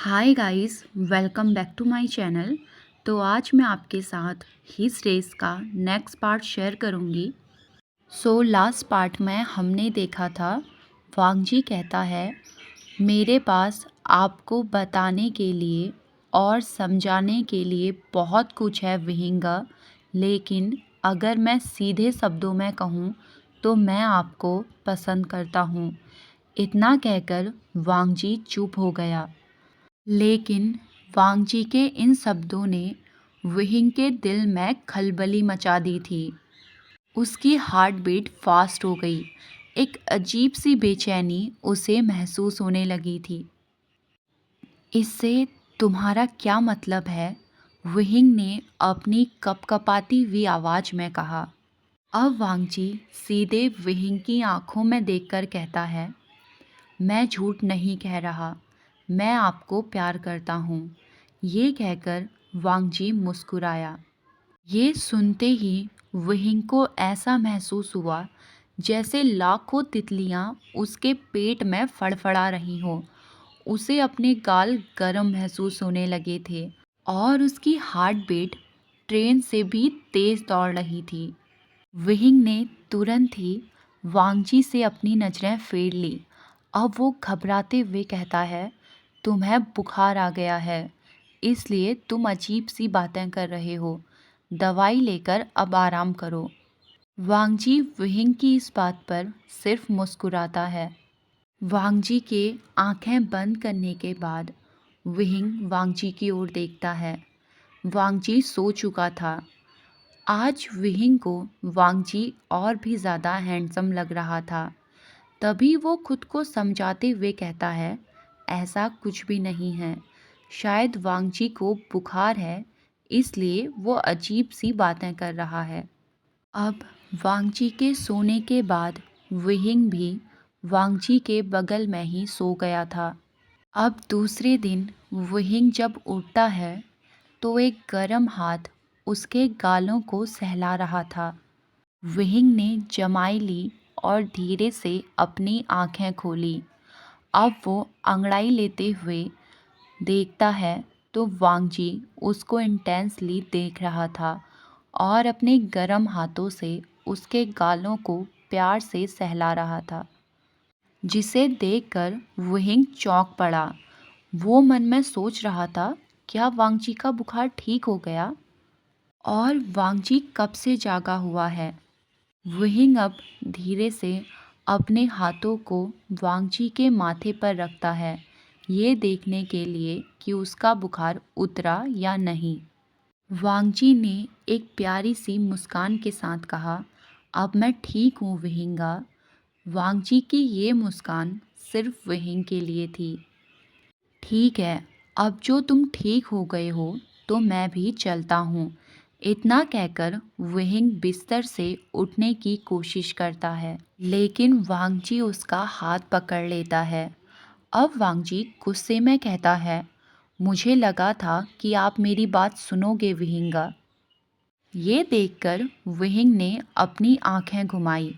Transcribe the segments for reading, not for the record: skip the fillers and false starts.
Hi guys, welcome back to my channel. तो आज मैं आपके साथ हिस रेस का नेक्स्ट पार्ट शेयर करूंगी। लास्ट पार्ट में हमने देखा था वांग जी कहता है, मेरे पास आपको बताने के लिए और समझाने के लिए बहुत कुछ है विहिंगा, लेकिन अगर मैं सीधे शब्दों में कहूँ तो मैं आपको पसंद करता हूँ। इतना कहकर वांग जी चुप हो गया। लेकिन वांग जी के इन शब्दों ने विहिंग के दिल में खलबली मचा दी थी। उसकी हार्ट बीट फास्ट हो गई। एक अजीब सी बेचैनी उसे महसूस होने लगी थी। इससे तुम्हारा क्या मतलब है? विहिंग ने अपनी कपकपाती हुई आवाज़ में कहा। अब वांग जी सीधे विहिंग की आंखों में देखकर कहता है, मैं झूठ नहीं कह रहा, मैं आपको प्यार करता हूँ। ये कहकर वांग जी मुस्कुराया। ये सुनते ही वहिंग को ऐसा महसूस हुआ जैसे लाखों तितलियाँ उसके पेट में फड़फड़ा रही हों। उसे अपने गाल गर्म महसूस होने लगे थे और उसकी हार्ट बीट ट्रेन से भी तेज़ दौड़ रही थी। विहिंग ने तुरंत ही वांगजी से अपनी नज़रें फेर ली। अब वो घबराते हुए कहता है, तुम्हें बुखार आ गया है, इसलिए तुम अजीब सी बातें कर रहे हो। दवाई लेकर अब आराम करो। वांगजी विहिंग की इस बात पर सिर्फ मुस्कुराता है। वांगजी के आंखें बंद करने के बाद विहिंग वांगजी की ओर देखता है। वांगजी सो चुका था। आज विहिंग को वांगजी और भी ज़्यादा हैंडसम लग रहा था। तभी वो खुद को समझाते हुए कहता है, ऐसा कुछ भी नहीं है। शायद वांगजी को बुखार है, इसलिए वो अजीब सी बातें कर रहा है। अब वांगजी के सोने के बाद विहिंग भी वांगजी के बगल में ही सो गया था। अब दूसरे दिन विहिंग जब उठता है तो एक गर्म हाथ उसके गालों को सहला रहा था। विहिंग ने जमाई ली और धीरे से अपनी आंखें खोली। अब वो अंगड़ाई लेते हुए देखता है तो वांगजी उसको इंटेंसली देख रहा था और अपने गर्म हाथों से उसके गालों को प्यार से सहला रहा था, जिसे देखकर विहिंग चौंक पड़ा। वो मन में सोच रहा था, क्या वांगजी का बुखार ठीक हो गया? और वांगजी कब से जागा हुआ है? विहिंग अब धीरे से अपने हाथों को वांगजी के माथे पर रखता है, ये देखने के लिए कि उसका बुखार उतरा या नहीं। वांगजी ने एक प्यारी सी मुस्कान के साथ कहा, अब मैं ठीक हूँ विहिंगा। वांगजी की ये मुस्कान सिर्फ विहिंग के लिए थी। ठीक है, अब जो तुम ठीक हो गए हो तो मैं भी चलता हूँ। इतना कहकर विहिंग बिस्तर से उठने की कोशिश करता है, लेकिन वांगजी उसका हाथ पकड़ लेता है। अब वांगजी गुस्से में कहता है, मुझे लगा था कि आप मेरी बात सुनोगे विहिंगा। ये देखकर विहिंग ने अपनी आंखें घुमाई।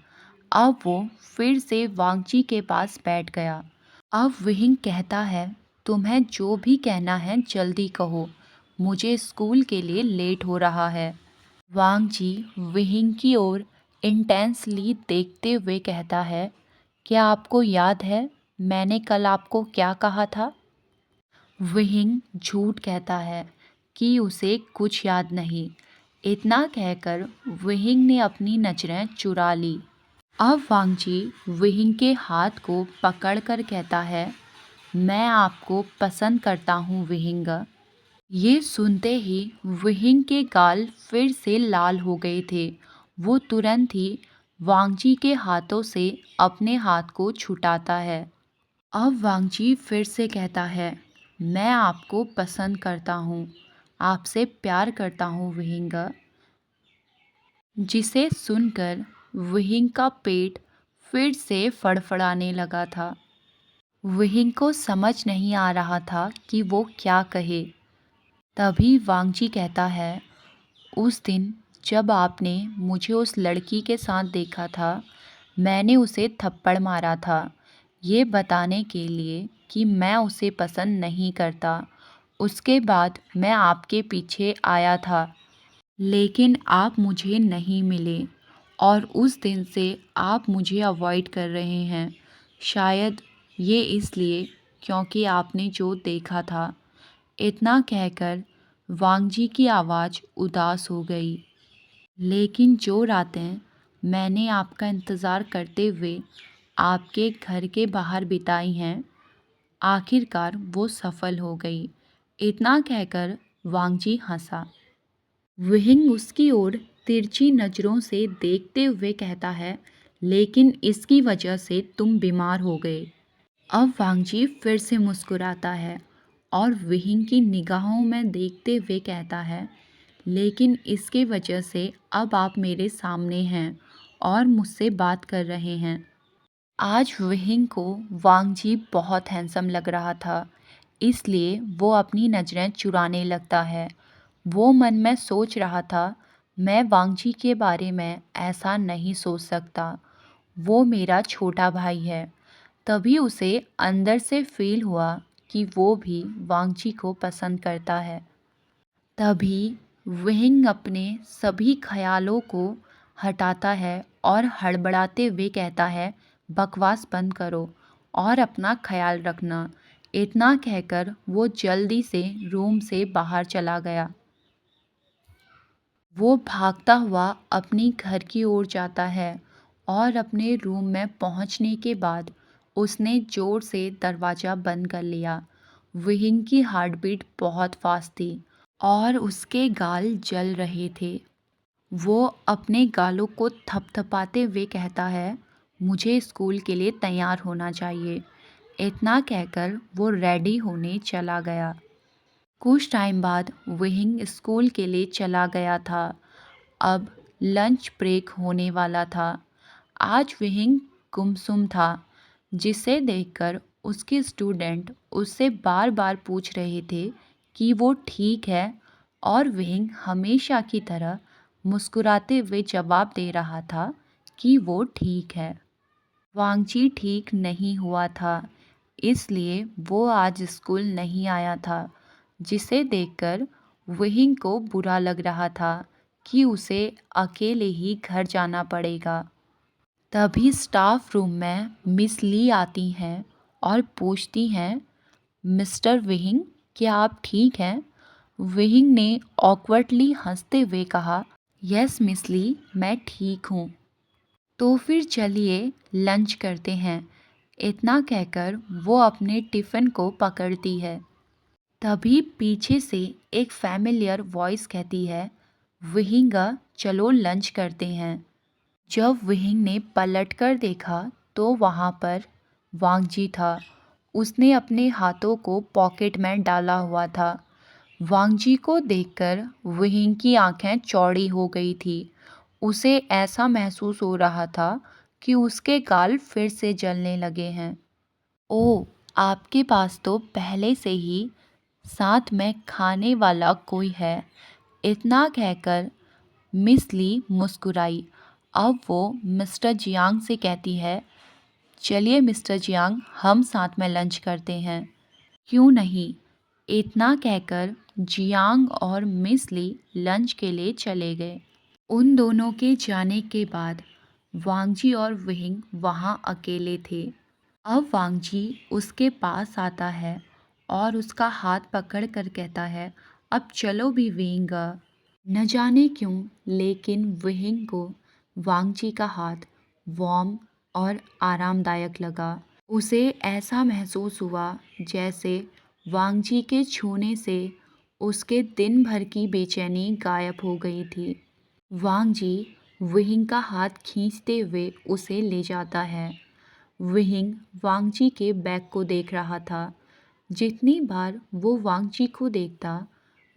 अब वो फिर से वांगजी के पास बैठ गया। अब विहिंग कहता है, तुम्हें जो भी कहना है जल्दी कहो, मुझे स्कूल के लिए लेट हो रहा है। वांगजी विहिंग की ओर इंटेंसली देखते हुए कहता है, क्या आपको याद है मैंने कल आपको क्या कहा था? विहिंग झूठ कहता है कि उसे कुछ याद नहीं। इतना कहकर विहिंग ने अपनी नज़रें चुरा ली। अब वांगजी विहिंग के हाथ को पकड़कर कहता है, मैं आपको पसंद करता हूँ विहिंग। ये सुनते ही विहिंग के गाल फिर से लाल हो गए थे। वो तुरंत ही वांगजी के हाथों से अपने हाथ को छुटाता है। अब वांगजी फिर से कहता है, मैं आपको पसंद करता हूँ, आपसे प्यार करता हूँ विहिंग। जिसे सुनकर विहिंग का पेट फिर से फड़फड़ाने लगा था। विहिंग को समझ नहीं आ रहा था कि वो क्या कहे। तभी वांगजी कहता है, उस दिन जब आपने मुझे उस लड़की के साथ देखा था, मैंने उसे थप्पड़ मारा था, ये बताने के लिए कि मैं उसे पसंद नहीं करता। उसके बाद मैं आपके पीछे आया था, लेकिन आप मुझे नहीं मिले और उस दिन से आप मुझे अवॉइड कर रहे हैं। शायद ये इसलिए क्योंकि आपने जो देखा था। इतना कहकर वांगजी की आवाज़ उदास हो गई। लेकिन जो रातें मैंने आपका इंतज़ार करते हुए आपके घर के बाहर बिताई हैं, आखिरकार वो सफल हो गई। इतना कहकर वांगजी हंसा। विहिंग उसकी ओर तिरछी नज़रों से देखते हुए कहता है, लेकिन इसकी वजह से तुम बीमार हो गए। अब वांगजी फिर से मुस्कुराता है और विहिंग की निगाहों में देखते हुए कहता है, लेकिन इसके वजह से अब आप मेरे सामने हैं और मुझसे बात कर रहे हैं। आज विहिंग को वांगजी बहुत हैंडसम लग रहा था, इसलिए वो अपनी नज़रें चुराने लगता है। वो मन में सोच रहा था, मैं वांगजी के बारे में ऐसा नहीं सोच सकता। वो मेरा छोटा भाई है। तभी उसे अंदर से फील हुआ कि वो भी वांगजी को पसंद करता है। तभी विहिंग अपने सभी ख्यालों को हटाता है और हड़बड़ाते हुए कहता है, बकवास बंद करो और अपना ख्याल रखना। इतना कहकर वो जल्दी से रूम से बाहर चला गया। वो भागता हुआ अपनी घर की ओर जाता है और अपने रूम में पहुंचने के बाद उसने ज़ोर से दरवाज़ा बंद कर लिया। विहिंग की हार्ट बीट बहुत फास्ट थी और उसके गाल जल रहे थे। वो अपने गालों को थपथपाते हुए कहता है, मुझे स्कूल के लिए तैयार होना चाहिए। इतना कहकर वो रेडी होने चला गया। कुछ टाइम बाद विहिंग स्कूल के लिए चला गया था। अब लंच ब्रेक होने वाला था। आज विहिंग गुमसुम था, जिसे देखकर उसके स्टूडेंट उससे बार बार पूछ रहे थे कि वो ठीक है और विहिंग हमेशा की तरह मुस्कुराते हुए जवाब दे रहा था कि वो ठीक है। वांगजी ठीक नहीं हुआ था, इसलिए वो आज स्कूल नहीं आया था, जिसे देखकर विहिंग को बुरा लग रहा था कि उसे अकेले ही घर जाना पड़ेगा। तभी स्टाफ रूम में मिस ली आती हैं और पूछती हैं, मिस्टर विहिंग, क्या आप ठीक हैं? विहिंग ने ऑकवर्डली हंसते हुए कहा, यस मिस ली, मैं ठीक हूँ। तो फिर चलिए लंच करते हैं। इतना कहकर वो अपने टिफ़िन को पकड़ती है। तभी पीछे से एक फैमिलियर वॉइस कहती है, विहिंगा, चलो लंच करते हैं। जब विहिंग ने पलटकर देखा तो वहाँ पर वांगजी था। उसने अपने हाथों को पॉकेट में डाला हुआ था। वांगजी को देखकर विहिंग की आंखें चौड़ी हो गई थी। उसे ऐसा महसूस हो रहा था कि उसके गाल फिर से जलने लगे हैं। ओह, आपके पास तो पहले से ही साथ में खाने वाला कोई है। इतना कहकर मिस ली मुस्कुराई। अब वो मिस्टर जियांग से कहती है, चलिए मिस्टर जियांग, हम साथ में लंच करते हैं। क्यों नहीं? इतना कहकर जियांग और मिस ली लंच के लिए चले गए। उन दोनों के जाने के बाद वांगजी और विहिंग वहाँ अकेले थे। अब वांगजी उसके पास आता है और उसका हाथ पकड़ कर कहता है, अब चलो भी विहिंग। न जाने क्यों, लेकिन विहिंग को वांगजी का हाथ वार्म और आरामदायक लगा। उसे ऐसा महसूस हुआ जैसे वांगजी के छूने से उसके दिन भर की बेचैनी गायब हो गई थी। वांगजी विहिंग का हाथ खींचते हुए उसे ले जाता है। विहिंग वांगजी के बैग को देख रहा था। जितनी बार वो वांगजी को देखता,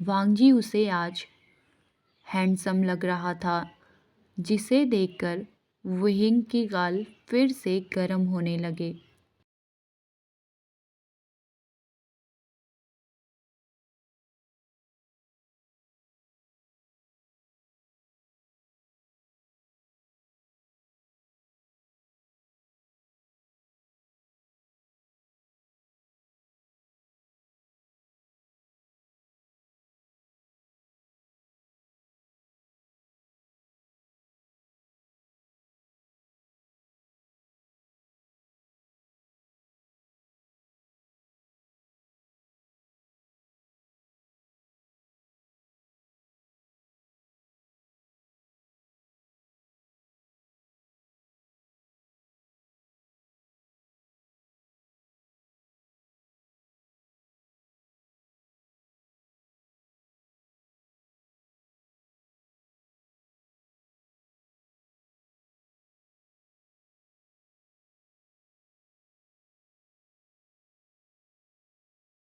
वांगजी उसे आज हैंडसम लग रहा था, जिसे देखकर विहिंग की गाल फिर से गर्म होने लगे।